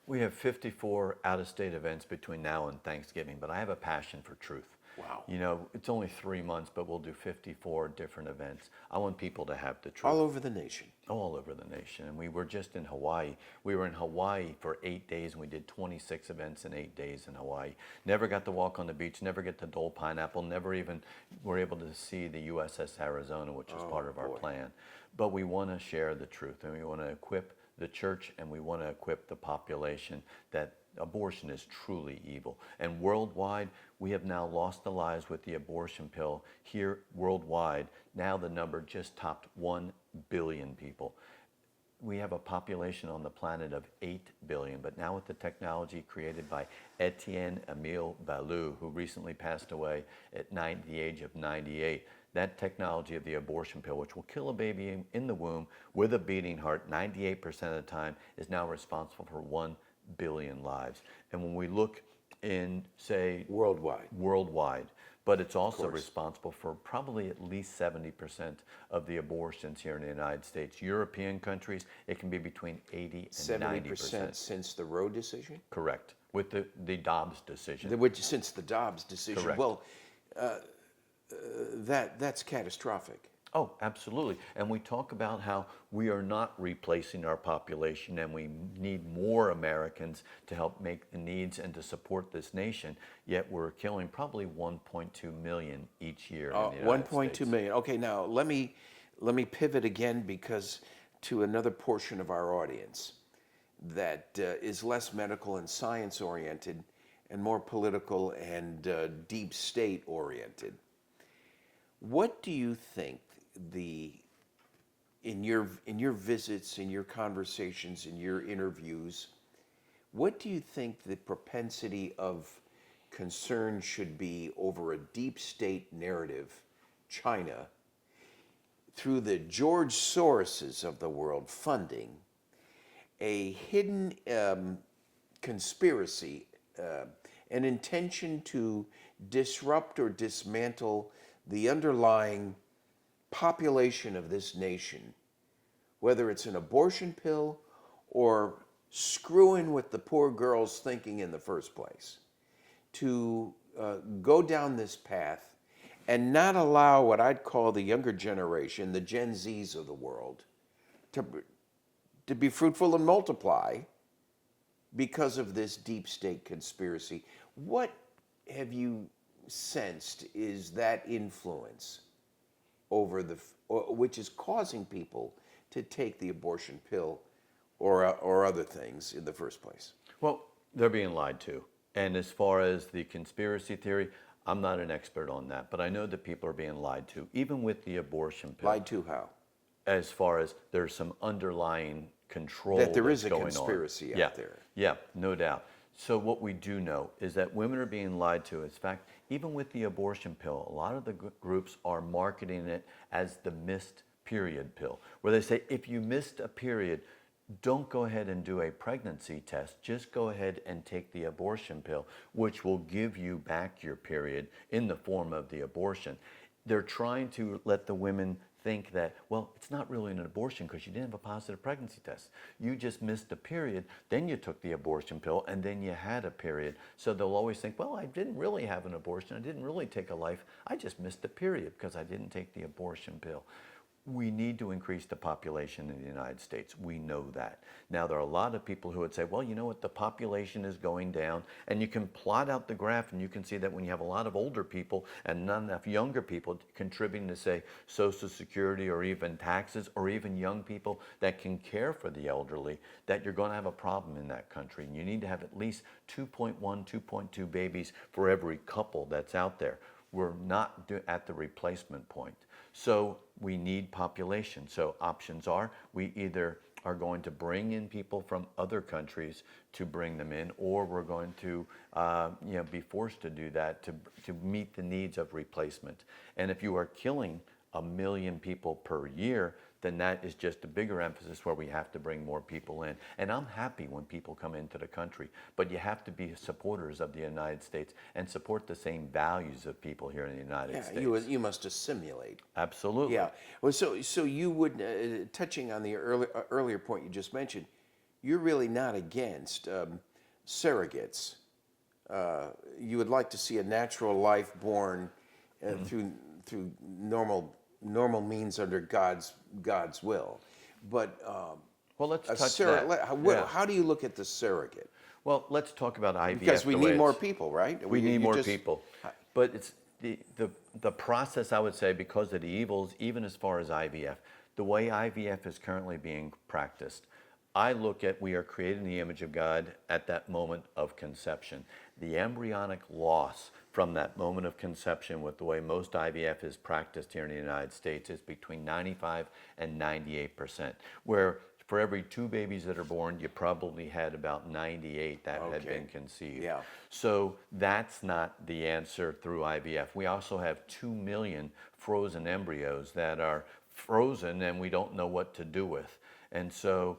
We have 54 out-of-state events between now and Thanksgiving, but I have a passion for truth. Wow. You know, it's only 3 months, but we'll do 54 different events. I want people to have the truth. All over the nation. All over the nation. And we were just in Hawaii. We were in Hawaii for 8 days, and we did 26 events in 8 days in Hawaii. Never got to walk on the beach, never get to Dole Pineapple, never even were able to see the USS Arizona, which is part of our plan. But we want to share the truth, and we want to equip the church, and we want to equip the population that abortion is truly evil. And worldwide, we have now lost the lives with the abortion pill. Here worldwide, now the number just topped 1 billion people. We have a population on the planet of 8 billion, but now with the technology created by Etienne Emile Ballou, who recently passed away at the age of 98, that technology of the abortion pill, which will kill a baby in the womb with a beating heart 98% of the time, is now responsible for 1 billion lives. And when we look in, say, worldwide, but it's also responsible for probably at least 70% of the abortions here in the United States. European countries, it can be between 80 and 90%. 70% since the Roe decision? Correct. With the Dobbs decision. Since the Dobbs decision. Correct. Well, that's catastrophic. Oh, absolutely. And we talk about how we are not replacing our population, and we need more Americans to help make the needs and to support this nation, yet we're killing probably 1.2 million each year in the United States. 1.2 million. Okay, now let me pivot again, because to another portion of our audience that is less medical and science oriented and more political and deep state oriented. What do you think in your visits, in your conversations, in your interviews, what do you think the propensity of concern should be over a deep state narrative, China, through the George Soroses of the world funding a hidden conspiracy, an intention to disrupt or dismantle the underlying population of this nation, whether it's an abortion pill or screwing with the poor girl's thinking in the first place, to go down this path and not allow what I'd call the younger generation, the Gen Zs of the world, to be fruitful and multiply because of this deep state conspiracy. What have you sensed is that influence over which is causing people to take the abortion pill or other things in the first place? Well, they're being lied to. And as far as the conspiracy theory, I'm not an expert on that, but I know that people are being lied to, even with the abortion pill. Lied to how? As far as there's some underlying control That there is a going conspiracy on. out there. Yeah, no doubt. So what we do know is that women are being lied to. In fact, even with the abortion pill, a lot of the groups are marketing it as the missed period pill, where they say if you missed a period, don't go ahead and do a pregnancy test. Just go ahead and take the abortion pill, which will give you back your period in the form of the abortion. They're trying to let the women think that, well, it's not really an abortion because you didn't have a positive pregnancy test. You just missed a period, then you took the abortion pill, and then you had a period. So they'll always think, well, I didn't really have an abortion. I didn't really take a life. I just missed a period because I didn't take the abortion pill. We need to increase the population in the United States. We know that. Now, there are a lot of people who would say, well, you know what, the population is going down. And you can plot out the graph and you can see that when you have a lot of older people and not enough younger people contributing to, say, Social Security or even taxes, or even young people that can care for the elderly, that you're going to have a problem in that country. And you need to have at least 2.1, 2.2 babies for every couple that's out there. We're not at the replacement point. So we need population. So options are, we either are going to bring in people from other countries to bring them in, or we're going to be forced to do that to meet the needs of replacement. And if you are killing 1 million people per year, then that is just a bigger emphasis where we have to bring more people in. And I'm happy when people come into the country, but you have to be supporters of the United States and support the same values of people here in the United States. You must assimilate. Absolutely. Yeah. Well, so you would, touching on the earlier point you just mentioned, you're really not against surrogates. You would like to see a natural life born through normal means under God's will, but well, let's touch that. How do you look at the surrogate? Well, let's talk about IVF. Because we need more people, right? We need more people, but it's the process. I would say, because of the evils, even as far as IVF, the way IVF is currently being practiced, I look at, we are created in the image of God at that moment of conception. The embryonic loss from that moment of conception, with the way most IVF is practiced here in the United States, is between 95 and 98%, where for every 2 babies that are born, you probably had about 98 that had been conceived. Yeah. So that's not the answer through IVF. We also have 2 million frozen embryos that are frozen and we don't know what to do with. And so,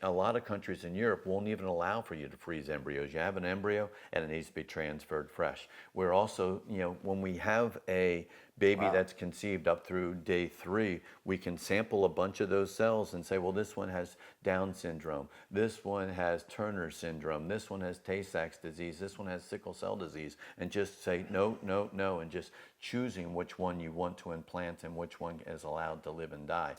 a lot of countries in Europe won't even allow for you to freeze embryos. You have an embryo and it needs to be transferred fresh. We're also, when we have a baby that's conceived up through day 3, we can sample a bunch of those cells and say, well, this one has Down syndrome, this one has Turner syndrome, this one has Tay-Sachs disease, this one has sickle cell disease, and just say no, no, no, and just choosing which one you want to implant and which one is allowed to live and die.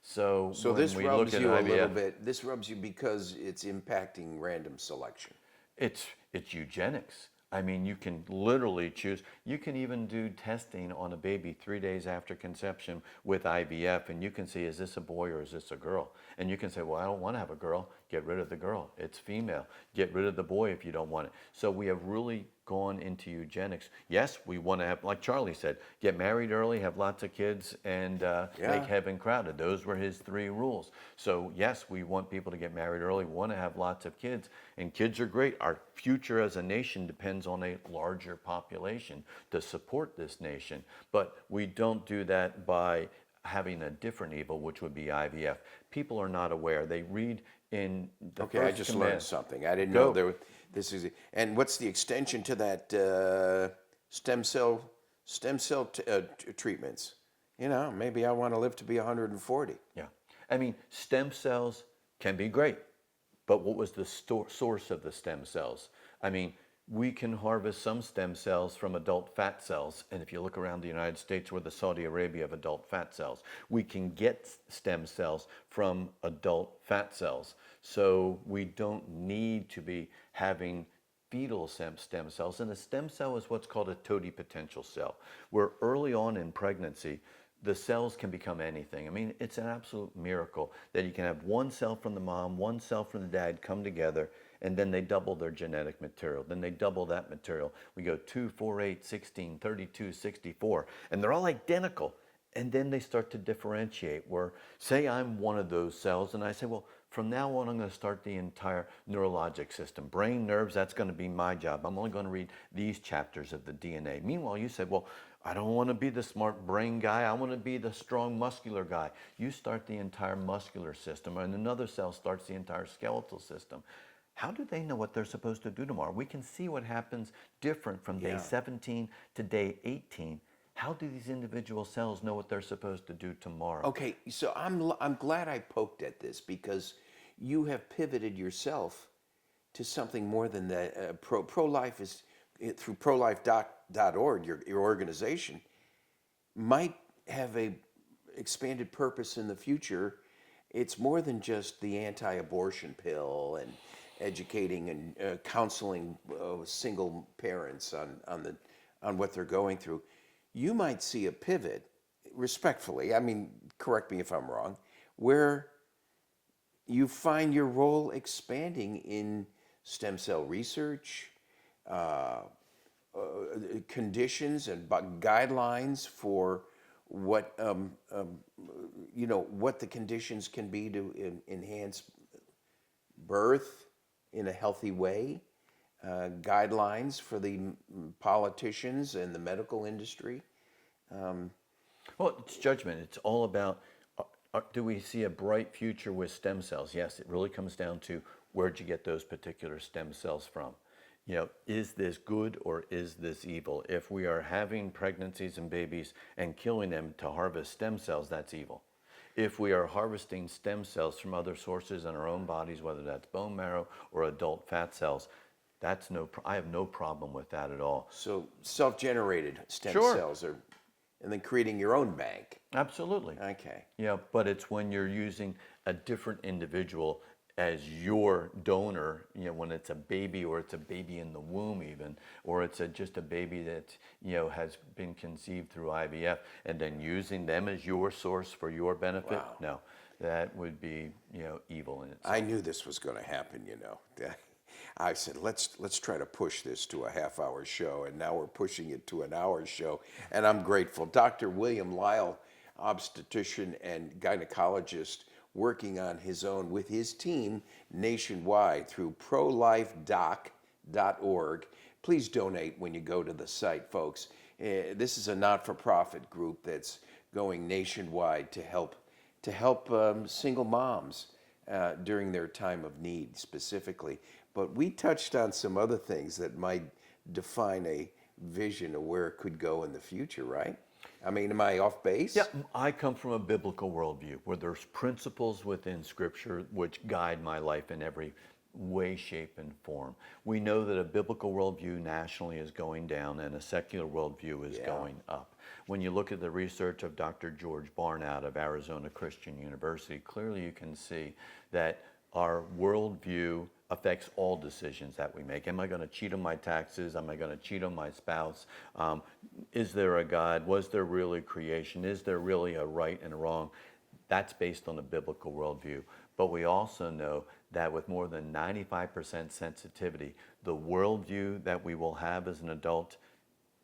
So this we rubs look at you a IVF, little bit. This rubs you because it's impacting random selection. It's eugenics. I mean, you can literally choose. You can even do testing on a baby 3 days after conception with IVF, and you can see, is this a boy or is this a girl? And you can say, well, I don't want to have a girl. Get rid of the girl. It's female. Get rid of the boy if you don't want it. So we have really gone into eugenics. Yes, we want to have, like Charlie said, get married early, have lots of kids, and make heaven crowded. Those were his 3 rules. So yes, we want people to get married early, want to have lots of kids, and kids are great. Our future as a nation depends on a larger population to support this nation. But we don't do that by having a different evil, which would be IVF. People are not aware. They read in the Okay, first I just command. learned something. I didn't know there was, this is, and what's the extension to that stem cell treatments? You know, maybe I want to live to be 140. Yeah. I mean, stem cells can be great, but what was the source of the stem cells? I mean, we can harvest some stem cells from adult fat cells, and if you look around the United States, we're the Saudi Arabia of adult fat cells. We can get stem cells from adult fat cells, so we don't need to be having fetal stem cells. And a stem cell is what's called a totipotential cell, where early on in pregnancy, the cells can become anything. I mean, it's an absolute miracle that you can have one cell from the mom, one cell from the dad come together, and then they double their genetic material. Then they double that material. We go 2, 4, 8, 16, 32, 64, and they're all identical. And then they start to differentiate where, say I'm one of those cells, and I say, well, from now on, I'm going to start the entire neurologic system. Brain, nerves, that's going to be my job. I'm only going to read these chapters of the DNA. Meanwhile, you said, well, I don't want to be the smart brain guy. I want to be the strong muscular guy. You start the entire muscular system, and another cell starts the entire skeletal system. How do they know what they're supposed to do tomorrow? We can see what happens different from day 17 to day 18. How do these individual cells know what they're supposed to do tomorrow? Okay, so I'm glad I poked at this because you have pivoted yourself to something more than that. Pro-life is through prolife.org, your organization might have a expanded purpose in the future. It's more than just the anti-abortion pill and educating and counseling single parents on what they're going through. You might see a pivot, respectfully, I mean, correct me if I'm wrong, where you find your role expanding in stem cell research, conditions and guidelines for what what the conditions can be to enhance birth in a healthy way, guidelines for the politicians and the medical industry. Well, it's judgment. It's all about, do we see a bright future with stem cells? Yes, it really comes down to where'd you get those particular stem cells from? You know, is this good or is this evil? If we are having pregnancies and babies and killing them to harvest stem cells, that's evil. If we are harvesting stem cells from other sources in our own bodies, whether that's bone marrow or adult fat cells, that's I have no problem with that at all. So self-generated stem Sure. cells are, and then creating your own bank. Absolutely. Okay. Yeah, but it's when you're using a different individual as your donor, you know, when it's a baby or it's a baby in the womb even, or it's just a baby that, you know, has been conceived through IVF, and then using them as your source for your benefit. Wow. No, that would be, you know, evil in itself. I knew this was going to happen, you know. I said, let's try to push this to a half-hour show, and now we're pushing it to an hour show, and I'm grateful. Dr. William Lile, obstetrician and gynecologist, working on his own with his team nationwide through prolifedoc.org. Please donate when you go to the site, folks. This is a not-for-profit group that's going nationwide to help single moms during their time of need specifically. But we touched on some other things that might define a vision of where it could go in the future, right? I mean, am I off base? Yeah, I come from a biblical worldview where there's principles within Scripture which guide my life in every way, shape, and form. We know that a biblical worldview nationally is going down and a secular worldview is going up. When you look at the research of Dr. George Barn out of Arizona Christian University, clearly you can see that our worldview affects all decisions that we make. Am I going to cheat on my taxes? Am I going to cheat on my spouse? Is there a God? Was there really creation? Is there really a right and a wrong? That's based on a biblical worldview. But we also know that with more than 95% sensitivity, the worldview that we will have as an adult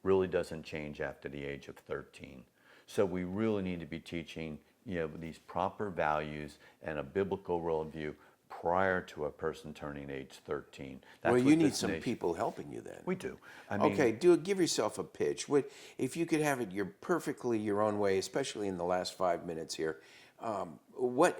really doesn't change after the age of 13. So we really need to be teaching, you know, these proper values and a biblical worldview prior to a person turning age 13. That's Well, you what need this some nation- people helping you then. We do. I mean, Okay, give yourself a pitch. If you could have it perfectly your own way, especially in the last 5 minutes here, what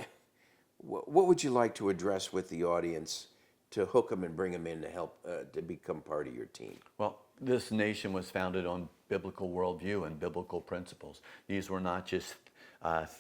would you like to address with the audience to hook them and bring them in to help to become part of your team? well, This nation was founded on biblical worldview and biblical principles. These were not just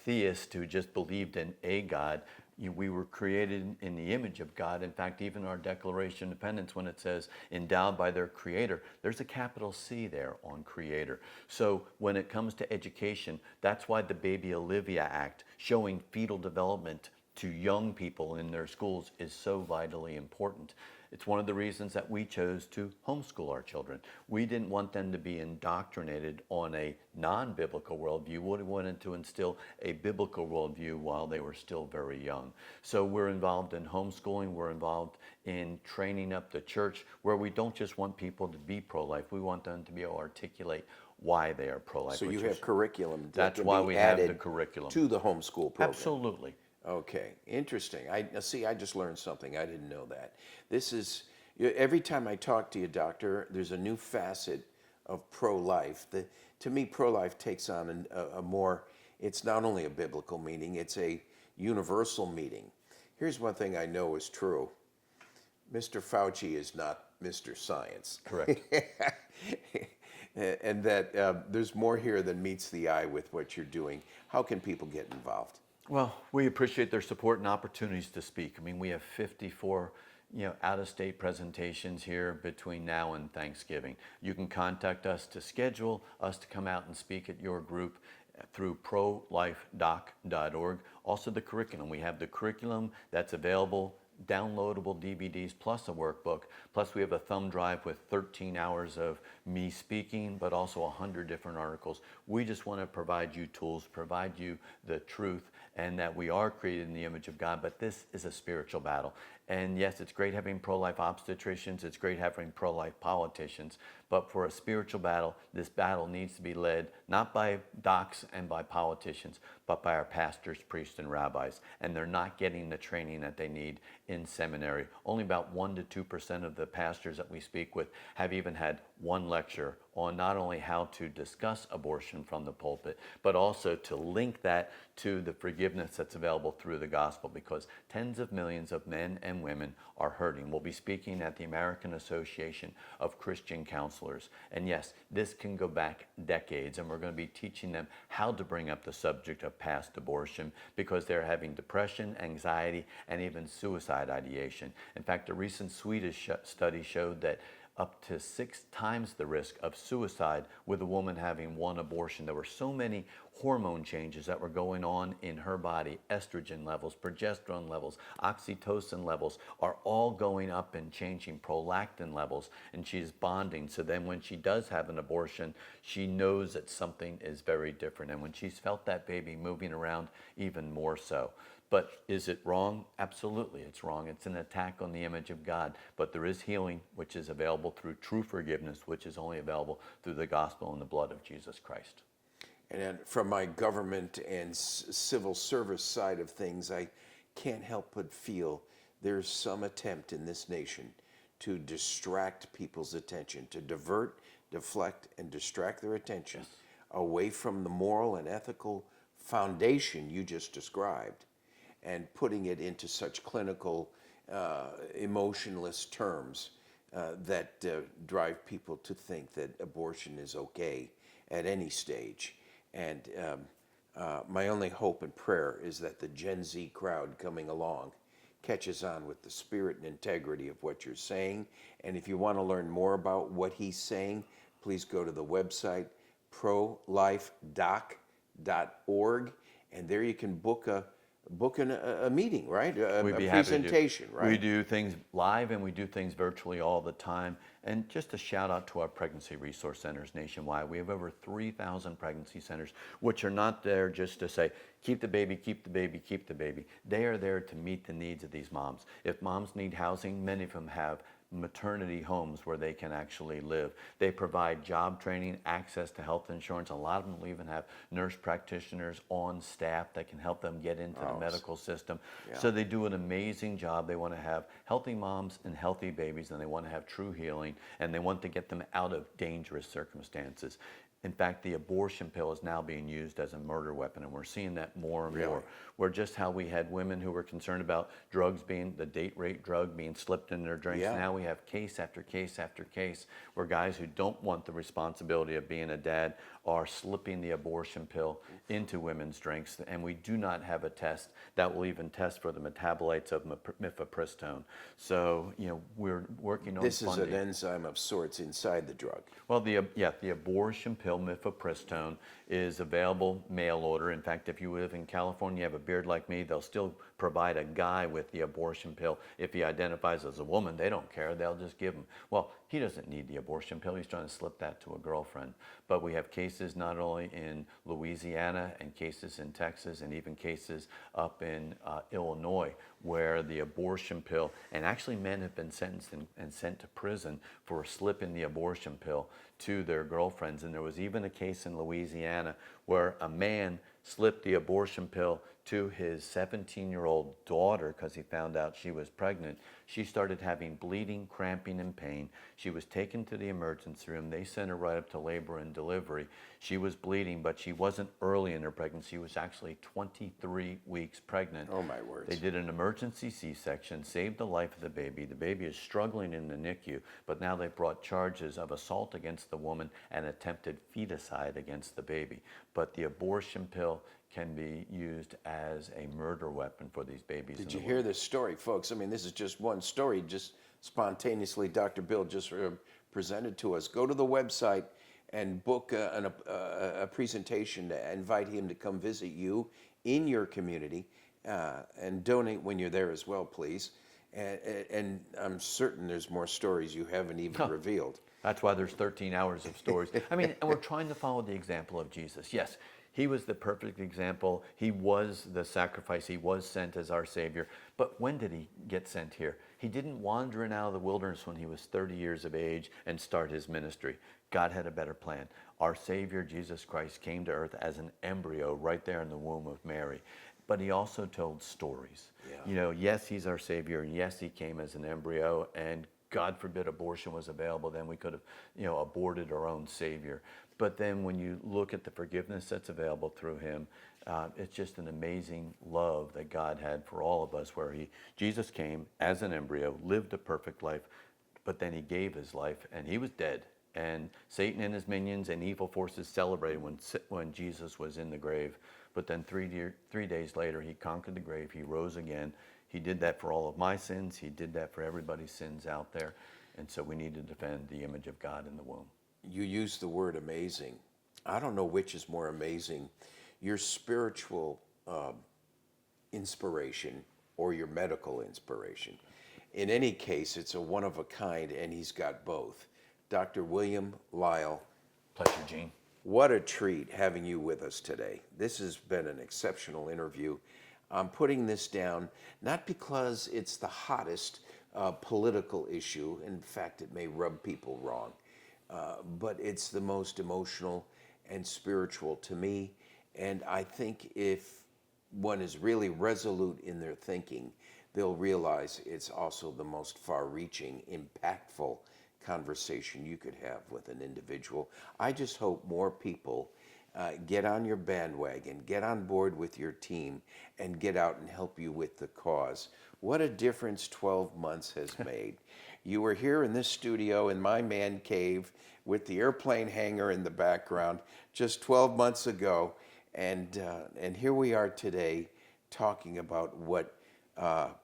theists who just believed in a God. We were created in the image of God. In fact, even our Declaration of Independence, when it says endowed by their Creator, there's a capital C there on Creator. So when it comes to education, that's why the Baby Olivia Act, showing fetal development to young people in their schools, is so vitally important. It's one of the reasons that we chose to homeschool our children. We didn't want them to be indoctrinated on a non-biblical worldview. We wanted to instill a biblical worldview while they were still very young. So we're involved in homeschooling. We're involved in training up the church, where we don't just want people to be pro-life. We want them to be able to articulate why they are pro-life. So you have curriculum that that's can why be we have the added curriculum to the homeschool program. Absolutely. Okay, interesting. I just learned something. I didn't know that. This is, every time I talk to you, doctor, there's a new facet of pro-life. To me, pro-life takes on a more, it's not only a biblical meaning, it's a universal meaning. Here's one thing I know is true. Mr. Fauci is not Mr. Science. Correct. And that there's more here than meets the eye with what you're doing. How can people get involved? Well, we appreciate their support and opportunities to speak. I mean, we have 54, out-of-state presentations here between now and Thanksgiving. You can contact us to schedule us to come out and speak at your group through prolifedoc.org. Also the curriculum. We have the curriculum that's available, downloadable DVDs plus a workbook. Plus we have a thumb drive with 13 hours of me speaking, but also 100 different articles. We just want to provide you tools, provide you the truth, and that we are created in the image of God, but this is a spiritual battle. And yes, it's great having pro-life obstetricians, it's great having pro-life politicians, but for a spiritual battle, this battle needs to be led not by docs and by politicians, but by our pastors, priests, and rabbis. And they're not getting the training that they need in seminary. Only about 1% to 2% of the pastors that we speak with have even had one lecture on not only how to discuss abortion from the pulpit, but also to link that to the forgiveness that's available through the gospel, because tens of millions of men and women are hurting. We'll be speaking at the American Association of Christian Counselors. And yes, this can go back decades, and we're going to be teaching them how to bring up the subject of past abortion, because they're having depression, anxiety, and even suicide ideation. In fact, a recent Swedish study showed that up to 6 times the risk of suicide with a woman having one abortion. There were so many hormone changes that were going on in her body. Estrogen levels, progesterone levels, oxytocin levels are all going up and changing, prolactin levels, and she's bonding. So then when she does have an abortion, she knows that something is very different. And when she's felt that baby moving around, even more so. But is it wrong? Absolutely, it's wrong. It's an attack on the image of God. But there is healing, which is available through true forgiveness, which is only available through the gospel and the blood of Jesus Christ. And then from my government and civil service side of things, I can't help but feel there's some attempt in this nation to distract people's attention, to divert, deflect, and distract their attention away from the moral and ethical foundation you just described, and putting it into such clinical, emotionless terms that drive people to think that abortion is okay at any stage. And my only hope and prayer is that the Gen Z crowd coming along catches on with the spirit and integrity of what you're saying. And if you want to learn more about what he's saying, please go to the website prolifedoc.org, and there you can book a meeting, right? A presentation, right? We do things live and we do things virtually all the time. And just a shout out to our pregnancy resource centers nationwide. We have over 3,000 pregnancy centers, which are not there just to say, keep the baby, keep the baby, keep the baby. They are there to meet the needs of these moms. If moms need housing, many of them have maternity homes where they can actually live. They provide job training, access to health insurance. A lot of them will even have nurse practitioners on staff that can help them get into the medical system. Yeah. So they do an amazing job. They want to have healthy moms and healthy babies, and they want to have true healing, and they want to get them out of dangerous circumstances. In fact, the abortion pill is now being used as a murder weapon, and we're seeing that more and more. Where just how we had women who were concerned about drugs being, the date rape drug being slipped in their drinks, now we have case after case after case where guys who don't want the responsibility of being a dad are slipping the abortion pill into women's drinks, and we do not have a test that will even test for the metabolites of mifepristone. So, we're working on This funding. is an enzyme of sorts inside the drug. Well, the abortion pill, mifepristone, is available mail order. In fact, if you live in California, you have a beard like me, they'll still provide a guy with the abortion pill. If he identifies as a woman, they don't care. They'll just give him. Well, he doesn't need the abortion pill. He's trying to slip that to a girlfriend. But we have cases not only in Louisiana and cases in Texas and even cases up in Illinois where the abortion pill, and actually men have been sentenced and sent to prison for slipping the abortion pill to their girlfriends. And there was even a case in Louisiana where a man slipped the abortion pill to his 17-year-old daughter because he found out she was pregnant. She started having bleeding, cramping, and pain. She was taken to the emergency room. They sent her right up to labor and delivery. She was bleeding, but she wasn't early in her pregnancy. She was actually 23 weeks pregnant. Oh, my words. They did an emergency C-section, saved the life of the baby. The baby is struggling in the NICU, but now they've brought charges of assault against the woman and attempted feticide against the baby. But the abortion pill can be used as a murder weapon for these babies. Did you hear this story, folks? I mean, this is just one story, just spontaneously Dr. Bill just presented to us. Go to the website and book a presentation to invite him to come visit you in your community and donate when you're there as well, please. And I'm certain there's more stories you haven't even revealed. That's why there's 13 hours of stories. I mean, and we're trying to follow the example of Jesus. Yes, he was the perfect example. He was the sacrifice. He was sent as our Savior. But when did he get sent here? He didn't wander in out of the wilderness when he was 30 years of age and start his ministry. God had a better plan. Our Savior, Jesus Christ, came to earth as an embryo right there in the womb of Mary. But he also told stories. Yes, he's our Savior, and yes, he came as an embryo, and God forbid abortion was available, then we could have, aborted our own Savior. But then when you look at the forgiveness that's available through him, it's just an amazing love that God had for all of us, where Jesus came as an embryo, lived a perfect life, but then he gave his life, and he was dead. And Satan and his minions and evil forces celebrated when Jesus was in the grave. But then 3 days later, he conquered the grave. He rose again. He did that for all of my sins. He did that for everybody's sins out there. And so we need to defend the image of God in the womb. You used the word amazing. I don't know which is more amazing, your spiritual inspiration or your medical inspiration. In any case, it's a one of a kind, and he's got both. Dr. William Lile. Pleasure, Gene. What a treat having you with us today. This has been an exceptional interview. I'm putting this down not because it's the hottest political issue. In fact, it may rub people wrong. But it's the most emotional and spiritual to me. And I think if one is really resolute in their thinking, they'll realize it's also the most far-reaching, impactful conversation you could have with an individual. I just hope more people get on your bandwagon, get on board with your team, and get out and help you with the cause. What a difference 12 months has made. You were here in this studio in my man cave with the airplane hangar in the background just 12 months ago, and here we are today talking about what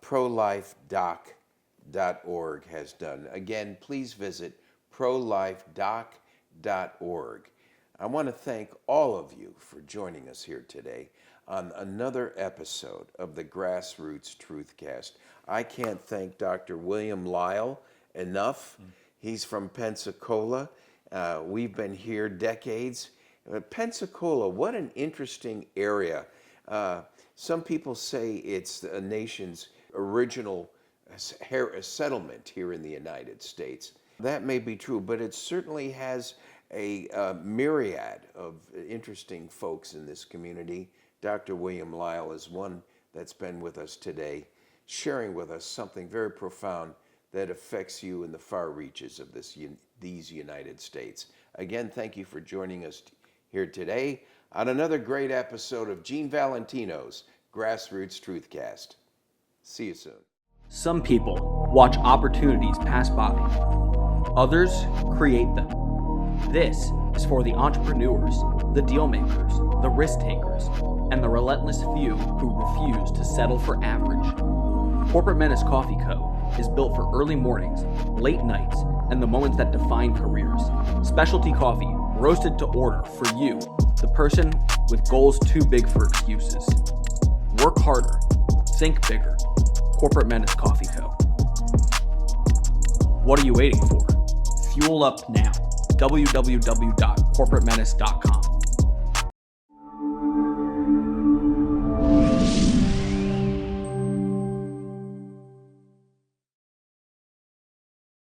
prolifedoc.org has done. Again, please visit prolifedoc.org. I want to thank all of you for joining us here today on another episode of the Grassroots Truthcast. I can't thank Dr. William Lile enough. He's from Pensacola. We've been here decades. Pensacola, what an interesting area. Some people say it's the nation's original settlement here in the United States. That may be true, but it certainly has a myriad of interesting folks in this community. Dr. William Lile is one that's been with us today, sharing with us something very profound that affects you in the far reaches of these United States. Again, thank you for joining us here today on another great episode of Gene Valentino's Grassroots Truthcast. See you soon. Some people watch opportunities pass by. Others create them. This is for the entrepreneurs, the deal makers, the risk takers, and the relentless few who refuse to settle for average. Corporate Menace Coffee Co. is built for early mornings, late nights, and the moments that define careers. Specialty coffee, roasted to order for you, the person with goals too big for excuses. Work harder, think bigger. Corporate Menace Coffee Co. What are you waiting for? Fuel up now. www.corporatemenace.com.